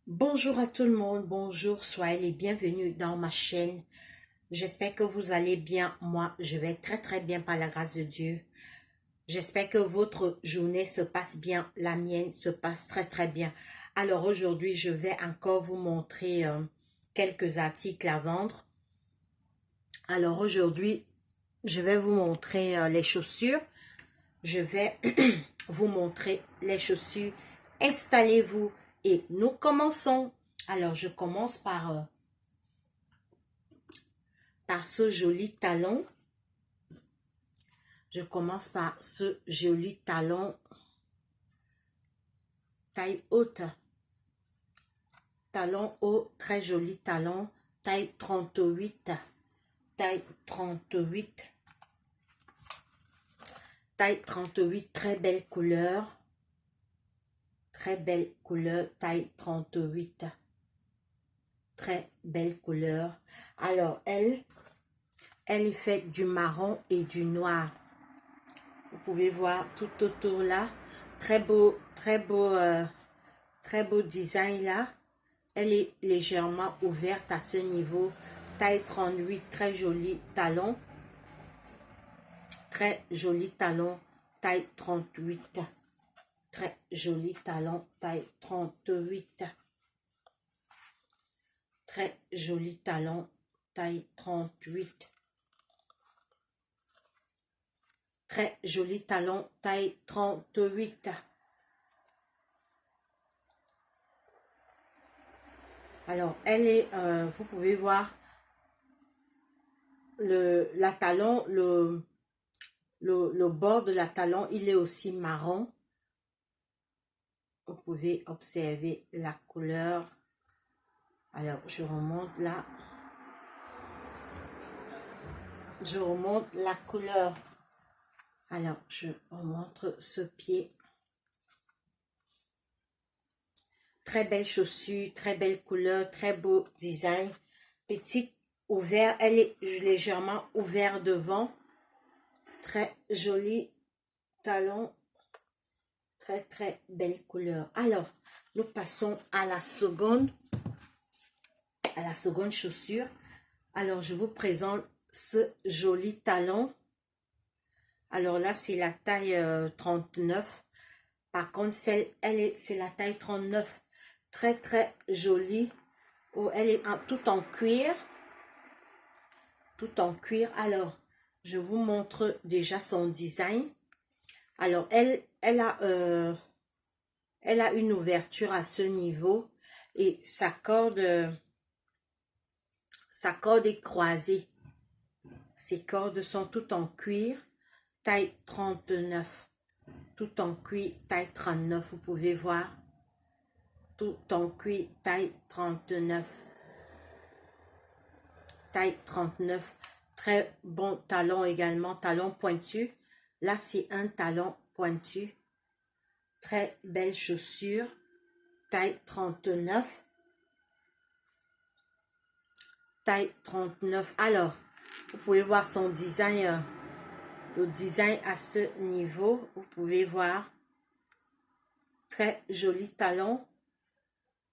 Bonjour à tout le monde, bonjour, soyez les bienvenus dans ma chaîne. J'espère que vous allez bien. Moi, je vais très bien par la grâce de Dieu. J'espère que votre journée se passe bien, la mienne se passe très bien. Alors aujourd'hui, je vais encore vous montrer quelques articles à vendre. Alors aujourd'hui, je vais vous montrer les chaussures. Je vais vous montrer les chaussures. Installez-vous et nous commençons. Alors, je commence par ce joli talon. Je commence par ce joli talon taille haute. Talon haut, très joli talon, taille 38. Taille 38. Taille 38, très belle couleur. Très belle couleur, taille 38. Très belle couleur. Alors, elle est faite du marron et du noir. Vous pouvez voir tout autour là. Très beau design là. Elle est légèrement ouverte à ce niveau. Taille 38, très joli talon. Très joli talon, taille 38. Très joli talon, taille 38. Très joli talon, taille 38. Très joli talon, taille 38. Alors, elle est, vous pouvez voir, la talon, le bord de la talon, il est aussi marron. Vous pouvez observer la couleur. Alors, je remonte là. Je remonte la couleur. Alors, je vous montre ce pied. Très belle chaussure, très belle couleur, très beau design. Petite ouverte, elle est légèrement ouverte devant. Très joli talon. Très belle couleur. Alors, nous passons à la seconde chaussure. Alors, je vous présente ce joli talon. Alors là, c'est la taille 39. Par contre, c'est la taille 39. Très jolie. Oh, elle est tout en cuir. Tout en cuir. Alors, je vous montre déjà son design. Alors, elle a une ouverture à ce niveau. Et sa corde est croisée. Ses cordes sont toutes en cuir. Taille 39. Tout en cuir, taille 39. Vous pouvez voir. Tout en cuir, taille 39. Taille 39. Très bon talon également, talon pointu. Là, c'est un talon pointu. Très belle chaussure. Taille 39. Taille 39. Alors, vous pouvez voir son design. Le design à ce niveau. Vous pouvez voir. Très joli talon.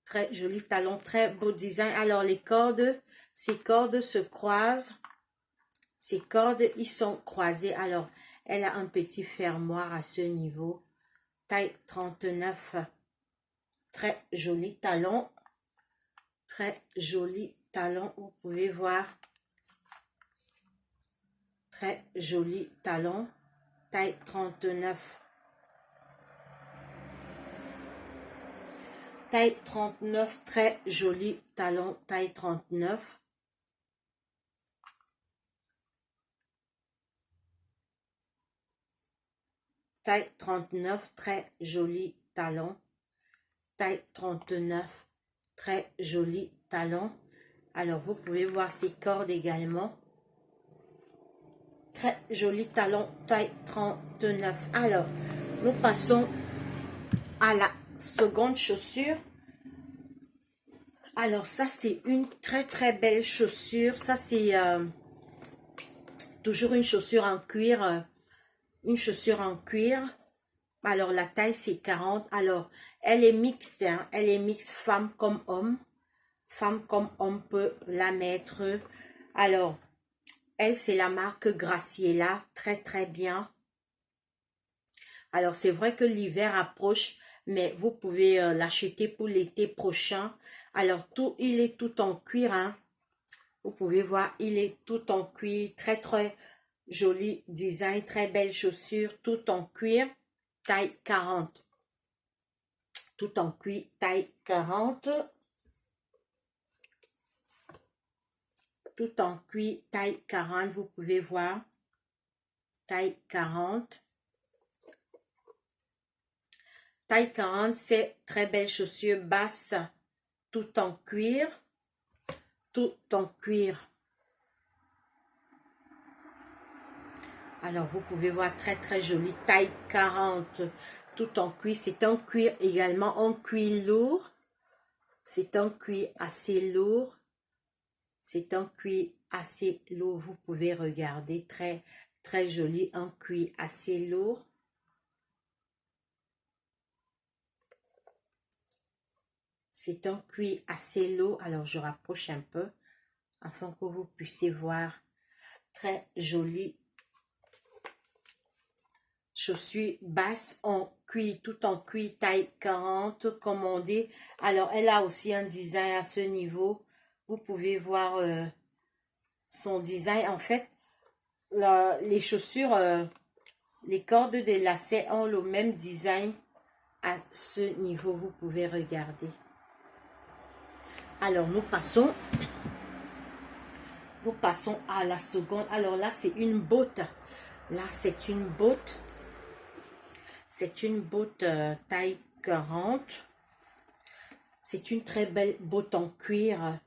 Très joli talon. Très beau design. Alors, les cordes, ces cordes se croisent. Ces cordes, ils sont croisés. Alors, elle a un petit fermoir à ce niveau. Taille 39. Très joli talon. Très joli talon. Vous pouvez voir. Très joli talon. Taille 39. Taille 39. Très joli talon. Taille 39. Taille 39, très joli talon. Taille 39, très joli talon. Alors, vous pouvez voir ces cordes également. Très joli talon, taille 39. Alors, nous passons à la seconde chaussure. Alors, ça, c'est une très belle chaussure. Ça, c'est toujours une chaussure en cuir. Une chaussure en cuir. Alors, la taille, c'est 40. Alors, elle est mixte, hein. Elle est mixte femme comme homme. Femme comme homme peut la mettre. Alors, elle, c'est la marque Graciela. Très, très bien. Alors, c'est vrai que l'hiver approche, mais vous pouvez l'acheter pour l'été prochain. Alors, il est tout en cuir, hein. Vous pouvez voir, il est tout en cuir. Très, très joli design. Très belle chaussure. Tout en cuir. Taille 40. Tout en cuir. Taille 40. Tout en cuir. Taille 40. Vous pouvez voir. Taille 40. Taille 40, c'est très belle chaussure basse, tout en cuir, tout en cuir. Alors, vous pouvez voir très très jolie, taille 40, tout en cuir. C'est un cuir également, un cuir lourd. C'est un cuir assez lourd. C'est un cuir assez lourd. Vous pouvez regarder, très très joli, un cuir assez lourd. C'est un cuir assez lourd. Alors, je rapproche un peu afin que vous puissiez voir. Très joli. Chaussures basses en cuir, tout en cuir, taille 40, commandée. Alors, elle a aussi un design à ce niveau. Vous pouvez voir son design. En fait, les chaussures, les cordes de lacets ont le même design à ce niveau. Vous pouvez regarder. Alors, nous passons à la seconde. Alors là, c'est une botte. Là, c'est une botte. C'est une botte taille 40. C'est une très belle botte en cuir.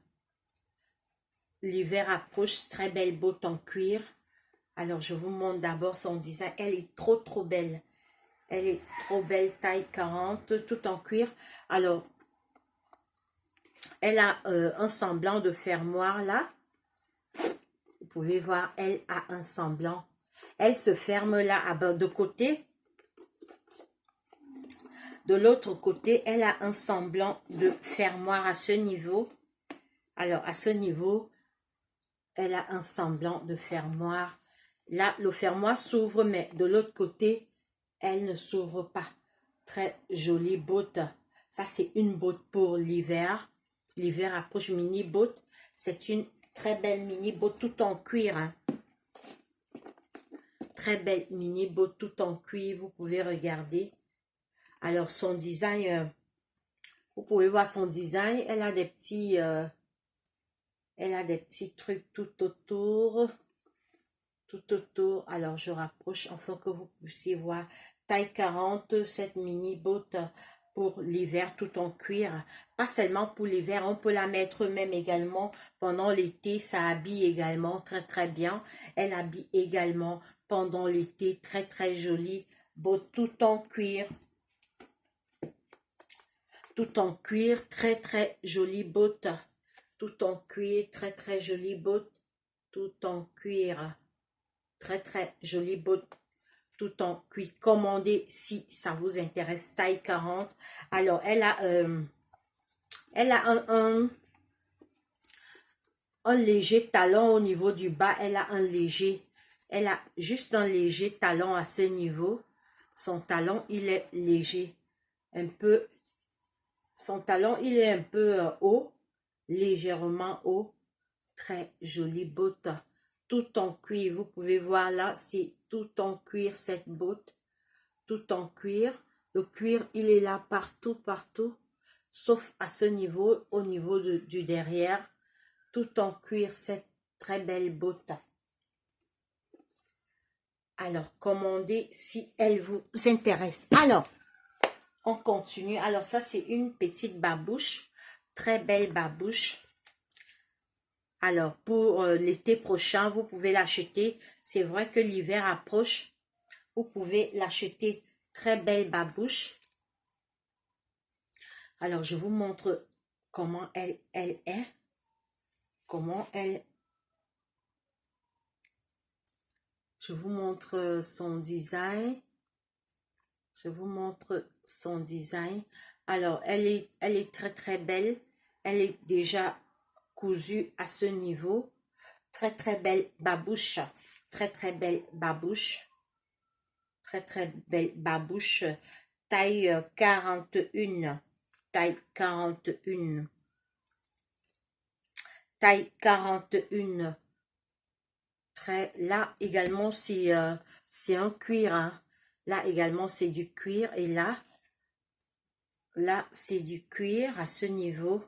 L'hiver approche, très belle botte en cuir. Alors, je vous montre d'abord son design. Elle est trop, trop belle. Elle est trop belle, taille 40, tout en cuir. Alors, elle a un semblant de fermoir là. Vous pouvez voir, elle a un semblant. Elle se ferme là, de côté. De l'autre côté, elle a un semblant de fermoir à ce niveau. Alors, à ce niveau, elle a un semblant de fermoir. Là, le fermoir s'ouvre, mais de l'autre côté, elle ne s'ouvre pas. Très jolie botte. Ça, c'est une botte pour l'hiver. L'hiver approche, mini botte. C'est une très belle mini botte tout en cuir, hein. Très belle mini botte tout en cuir. Vous pouvez regarder. Alors, son design, vous pouvez voir son design. Elle a des petits trucs tout autour. Tout autour. Alors, je rapproche afin que vous puissiez voir. Taille 40, cette mini botte pour l'hiver tout en cuir. Pas seulement pour l'hiver, on peut la mettre même également pendant l'été. Ça habille également très très bien. Elle habille également pendant l'été. Très très jolie botte tout en cuir. Tout en cuir, très très jolie botte. Tout en cuir, très très jolie botte. Tout en cuir. Très très jolie botte tout en cuir. Commandez si ça vous intéresse. Taille 40. Alors elle a un léger talon au niveau du bas. Elle a juste un léger talon à ce niveau. Son talon il est léger, un peu. Son talon il est un peu haut, légèrement haut. Très jolie botte. Tout en cuir, vous pouvez voir là, c'est tout en cuir cette botte, tout en cuir. Le cuir, il est là partout, partout, sauf à ce niveau, au niveau du derrière. Tout en cuir, cette très belle botte. Alors, commandez si elle vous intéresse. Alors, on continue. Alors, ça, c'est une petite babouche, très belle babouche. Alors, pour l'été prochain, vous pouvez l'acheter. C'est vrai que l'hiver approche. Vous pouvez l'acheter. Très belle babouche. Alors, je vous montre comment elle est. Comment elle... Je vous montre son design. Je vous montre son design. Alors, elle est très très belle. Elle est déjà cousue à ce niveau. Très très belle babouche. Très très belle babouche. Très très belle babouche. Taille 41. Taille 41. Taille 41. Très, là également, c'est un cuir. Hein. Là également, c'est du cuir. Et là, c'est du cuir à ce niveau.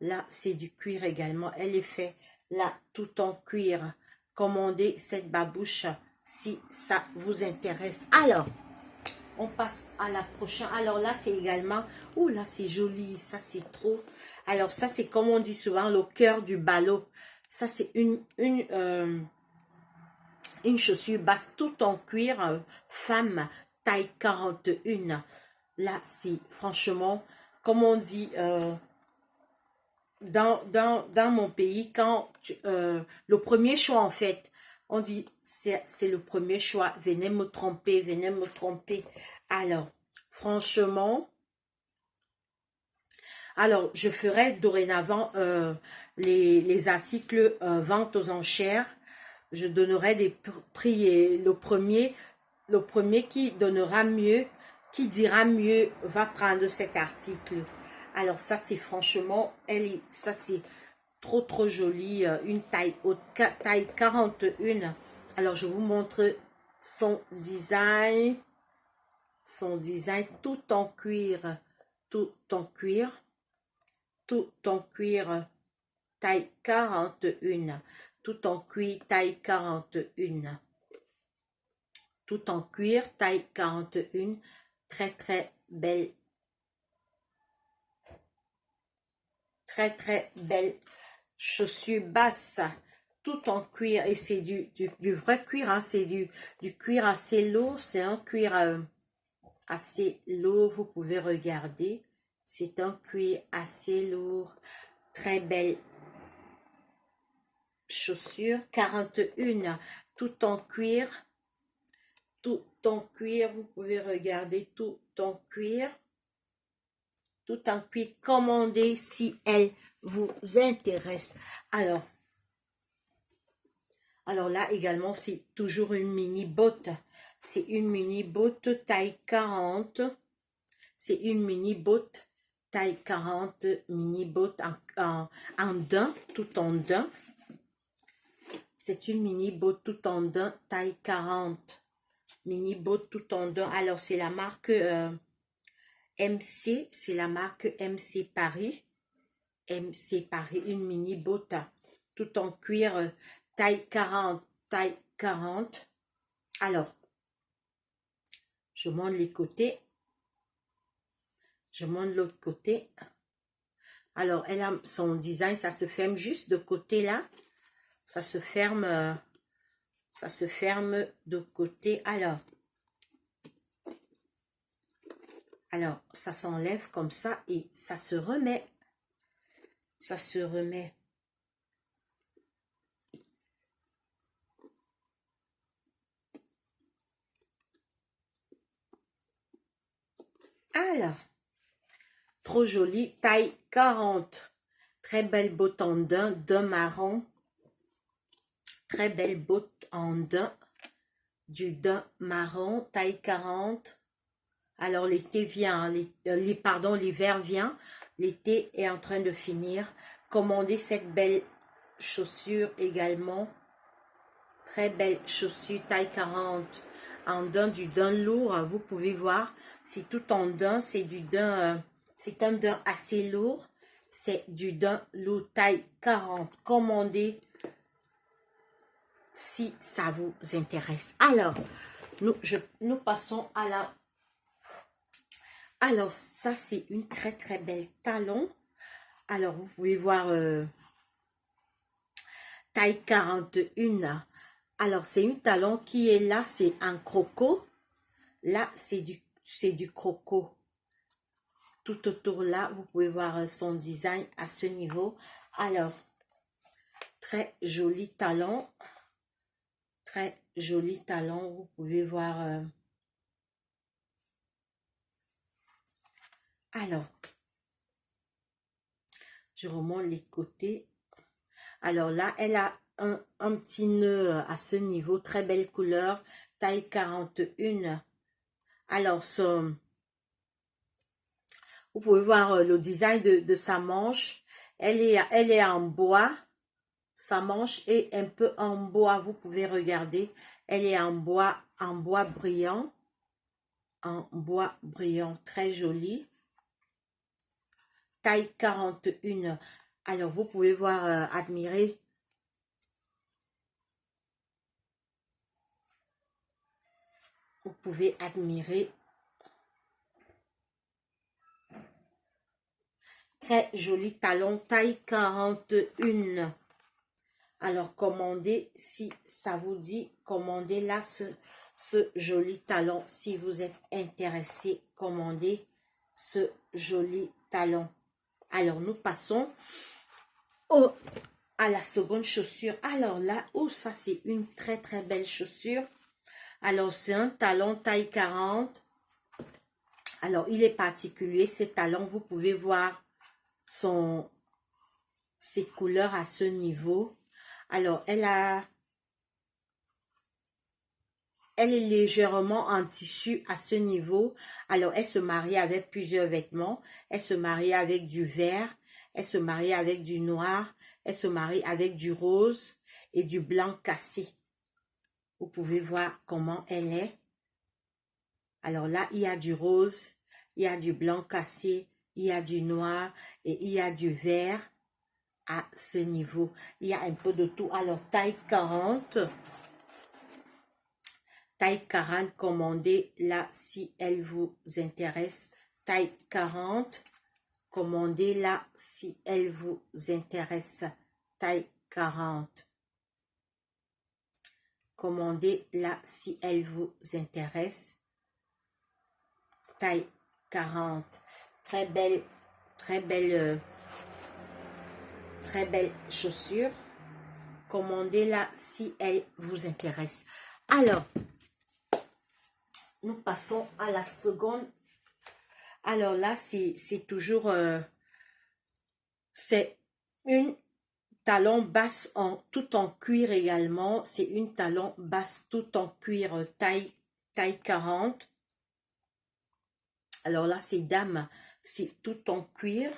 Là, c'est du cuir également. Elle est faite là, tout en cuir. Commandez cette babouche si ça vous intéresse. Alors, on passe à la prochaine. Alors là, c'est également... Ouh, là, c'est joli. Ça, c'est trop... Alors ça, c'est comme on dit souvent, le cœur du ballot. Ça, c'est une chaussure basse tout en cuir, femme, taille 41. Là, c'est franchement, comme on dit... dans mon pays, quand le premier choix, en fait, on dit, c'est le premier choix, venez me tromper, venez me tromper. Alors, franchement, alors, je ferai dorénavant les articles vente aux enchères. Je donnerai des prix et le premier qui donnera mieux, qui dira mieux, va prendre cet article. Alors ça, c'est franchement, ça c'est trop trop joli, une taille haute, taille 41. Alors je vous montre son design tout en cuir, tout en cuir, tout en cuir, taille 41, tout en cuir, taille 41, tout en cuir, taille 41, très très belle. Très très belle chaussure basse, tout en cuir, et c'est du vrai cuir, hein, c'est du cuir assez lourd, c'est un cuir assez lourd, vous pouvez regarder, c'est un cuir assez lourd, très belle chaussure, 41, tout en cuir, vous pouvez regarder, tout en cuir, commandez si elle vous intéresse. Alors là également, c'est toujours une mini botte. C'est une mini botte taille 40. C'est une mini botte taille 40, mini botte en daim, tout en daim. C'est une mini botte tout en daim, taille 40. Mini botte tout en daim. Alors c'est la marque MC, c'est la marque MC Paris. MC Paris, une mini botte tout en cuir, taille 40, taille 40. Alors, je monte les côtés. Je monte l'autre côté. Alors, elle a son design, ça se ferme juste de côté là. Ça se ferme de côté. Alors, ça s'enlève comme ça et ça se remet. Ça se remet. Alors, trop joli, taille 40. Très belle botte en daim, marron. Très belle botte en daim, du daim marron, taille 40. Alors l'été vient, pardon, l'hiver vient, l'été est en train de finir. Commandez cette belle chaussure également. Très belle chaussure, taille 40. En daim, du daim lourd, vous pouvez voir, c'est tout en daim, c'est du daim, c'est un daim assez lourd. C'est du daim lourd, taille 40. Commandez si ça vous intéresse. Alors, nous passons à la... Alors, ça, c'est une très, très belle talon. Alors, vous pouvez voir taille 41. Alors, c'est une talon qui est là, c'est un croco. Là, c'est du croco. Tout autour là, vous pouvez voir son design à ce niveau. Alors, très joli talon. Très joli talon, vous pouvez voir Alors, je remonte les côtés. Alors là, elle a un petit nœud à ce niveau, très belle couleur, taille 41. Alors, vous pouvez voir le design de sa manche. Elle est en bois. Sa manche est un peu en bois. Vous pouvez regarder. Elle est en bois brillant. En bois brillant, très joli. Taille 41. Alors, vous pouvez voir, admirer. Vous pouvez admirer. Très joli talon, taille 41. Alors, commandez, si ça vous dit, commandez là ce joli talon. Si vous êtes intéressé, commandez ce joli talon. Alors, nous passons à la seconde chaussure. Alors là, ça c'est une très très belle chaussure. Alors, c'est un talon taille 40. Alors, il est particulier, ces talons. Vous pouvez voir ses couleurs à ce niveau. Alors, elle est légèrement en tissu à ce niveau. Alors, elle se marie avec plusieurs vêtements. Elle se marie avec du vert. Elle se marie avec du noir. Elle se marie avec du rose et du blanc cassé. Vous pouvez voir comment elle est. Alors là, il y a du rose, il y a du blanc cassé, il y a du noir et il y a du vert à ce niveau. Il y a un peu de tout. Alors, taille 40. Taille 40, commandez là si elle vous intéresse. Taille 40, commandez là si elle vous intéresse. Taille 40. Commandez là si elle vous intéresse. Taille 40. Très belle chaussure. Commandez-la si elle vous intéresse. Alors, nous passons à la seconde. Alors là, c'est toujours... c'est une talon basse tout en cuir également. C'est une talon basse tout en cuir taille 40. Alors là, c'est dame. C'est tout en cuir.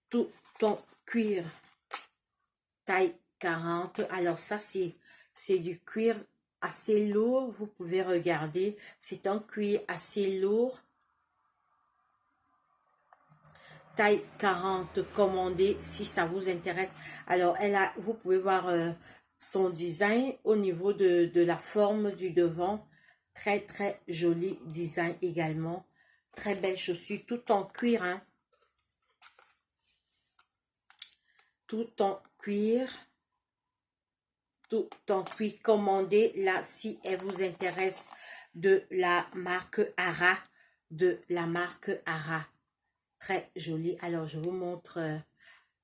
Tout en cuir taille 40. Alors ça, c'est du cuir assez lourd. Vous pouvez regarder. C'est un cuir assez lourd. Taille 40, commandez si ça vous intéresse. Alors, vous pouvez voir son design au niveau de la forme du devant. Très, très joli design également. Très belle chaussure, tout en cuir. Hein. Tout en cuir. Tout en cuir. Commandez là si elle vous intéresse de la marque Ara. De la marque Ara. Très joli. Alors, je vous montre,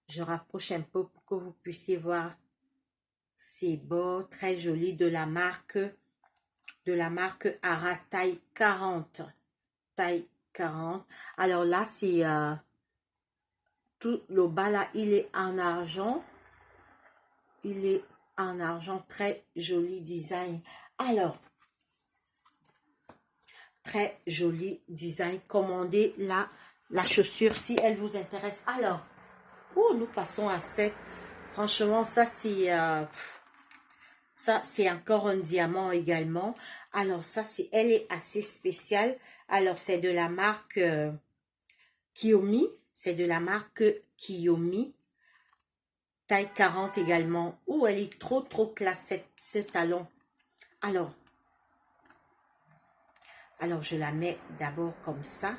je rapproche un peu pour que vous puissiez voir. C'est beau, très joli, de la marque Ara, taille 40. Taille 40. Alors là, c'est tout le bas là, il est en argent. Il est en argent, très joli design. Alors, très joli design. Commandez là la chaussure si elle vous intéresse. Alors, nous passons à cette. Franchement, ça c'est encore un diamant également. Alors ça, elle est assez spéciale. Alors c'est de la marque Kiyomi. C'est de la marque Kiyomi. Taille 40 également. Elle est trop classe, ce talon. Alors je la mets d'abord comme ça.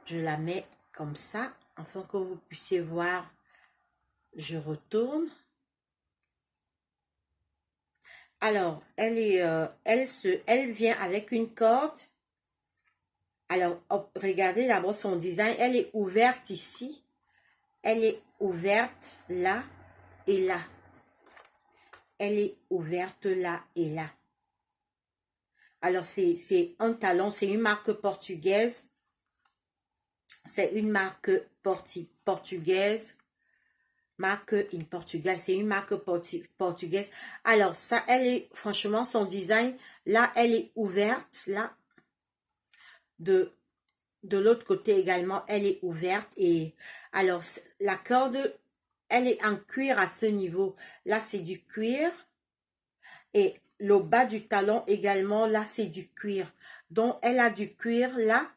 Je la mets comme ça, afin que vous puissiez voir. Je retourne. Alors, elle vient avec une corde. Alors, regardez d'abord son design. Elle est ouverte ici. Elle est ouverte là et là. Elle est ouverte là et là. Alors, c'est un talon. C'est une marque portugaise. C'est une marque portugaise. Marque in Portugal, c'est une marque portugaise. Alors ça, elle est, franchement, son design, là, elle est ouverte, là. De l'autre côté également, elle est ouverte. Et alors, la corde, elle est en cuir à ce niveau. Là, c'est du cuir. Et le bas du talon également, là, c'est du cuir. Donc, elle a du cuir là.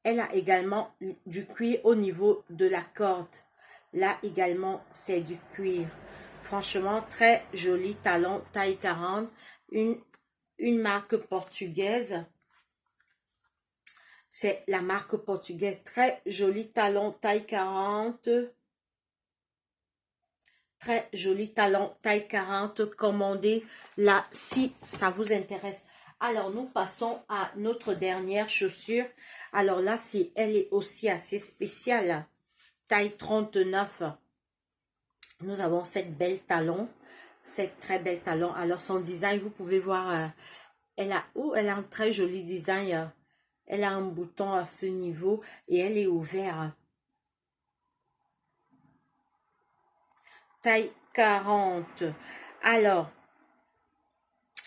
Elle a également du cuir au niveau de la corde. Là également, c'est du cuir. Franchement, très joli talon, taille 40. Une marque portugaise. C'est la marque portugaise. Très joli talon, taille 40. Très joli talon, taille 40. Commandez là si ça vous intéresse. Alors, nous passons à notre dernière chaussure. Alors là, elle est aussi assez spéciale. Taille 39. Nous avons cette belle talon. Cette très belle talon. Alors, son design, vous pouvez voir, elle a un très joli design. Elle a un bouton à ce niveau et elle est ouverte. Taille 40. Alors,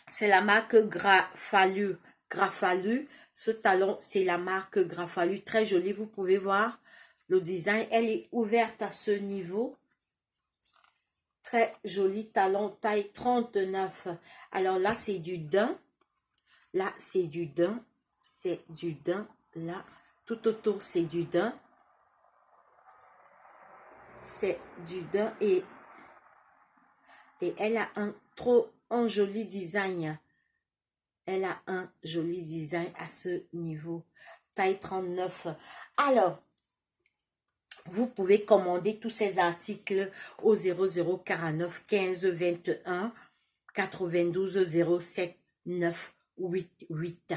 c'est la marque Grafalu. Grafalu. Ce talon, c'est la marque Grafalu. Très joli, vous pouvez voir le design. Elle est ouverte à ce niveau. Très joli talon, taille 39. Alors là, c'est du daim. Là, c'est du daim. C'est du daim. Là, tout autour, c'est du daim. C'est du daim et elle a un joli design. Elle a un joli design à ce niveau. Taille 39. Alors, vous pouvez commander tous ces articles au 0049 15 21 92 07 9 88.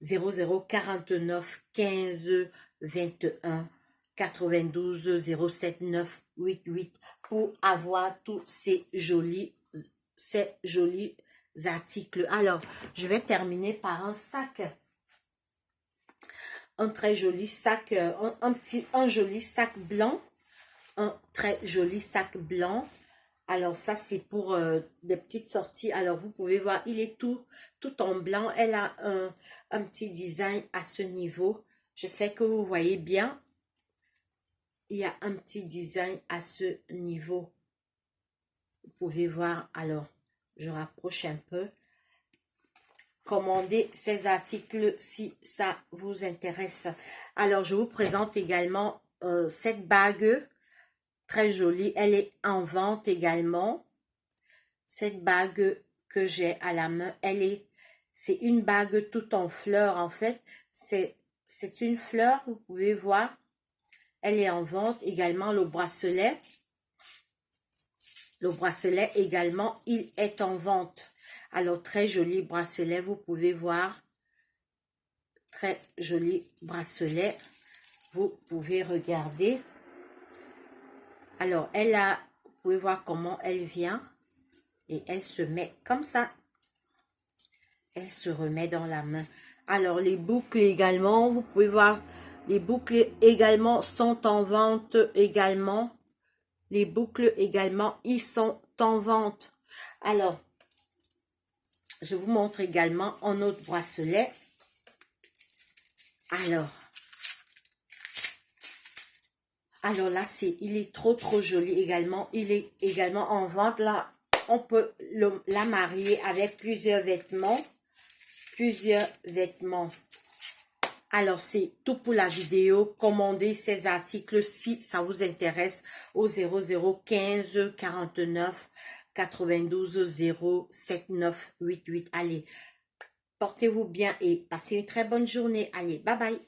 0049 15 21 92 07 9 88 pour avoir tous ces jolis articles. Alors, je vais terminer par un sac. Un très joli sac, un joli sac blanc. Un très joli sac blanc. Alors, ça, c'est pour des petites sorties. Alors, vous pouvez voir, il est tout en blanc. Elle a un petit design à ce niveau. J'espère que vous voyez bien. Il y a un petit design à ce niveau. Vous pouvez voir. Alors, je rapproche un peu. Commandez ces articles si ça vous intéresse. Alors, je vous présente également cette bague très jolie. Elle est en vente également. Cette bague que j'ai à la main, c'est une bague tout en fleurs en fait. C'est une fleur, vous pouvez voir. Elle est en vente également. Le bracelet également, il est en vente. Alors, très joli bracelet, vous pouvez voir. Très joli bracelet. Vous pouvez regarder. Alors, vous pouvez voir comment elle vient. Et elle se met comme ça. Elle se remet dans la main. Alors, les boucles également, vous pouvez voir. Les boucles également sont en vente également. Les boucles également, ils sont en vente. Alors, je vous montre également un autre bracelet. Alors là, il est trop joli également. Il est également en vente. Là, on peut la marier avec plusieurs vêtements. Alors, c'est tout pour la vidéo. Commandez ces articles si ça vous intéresse au 0015 49 92 07 9 88. Allez, portez-vous bien et passez une très bonne journée. Allez, bye bye.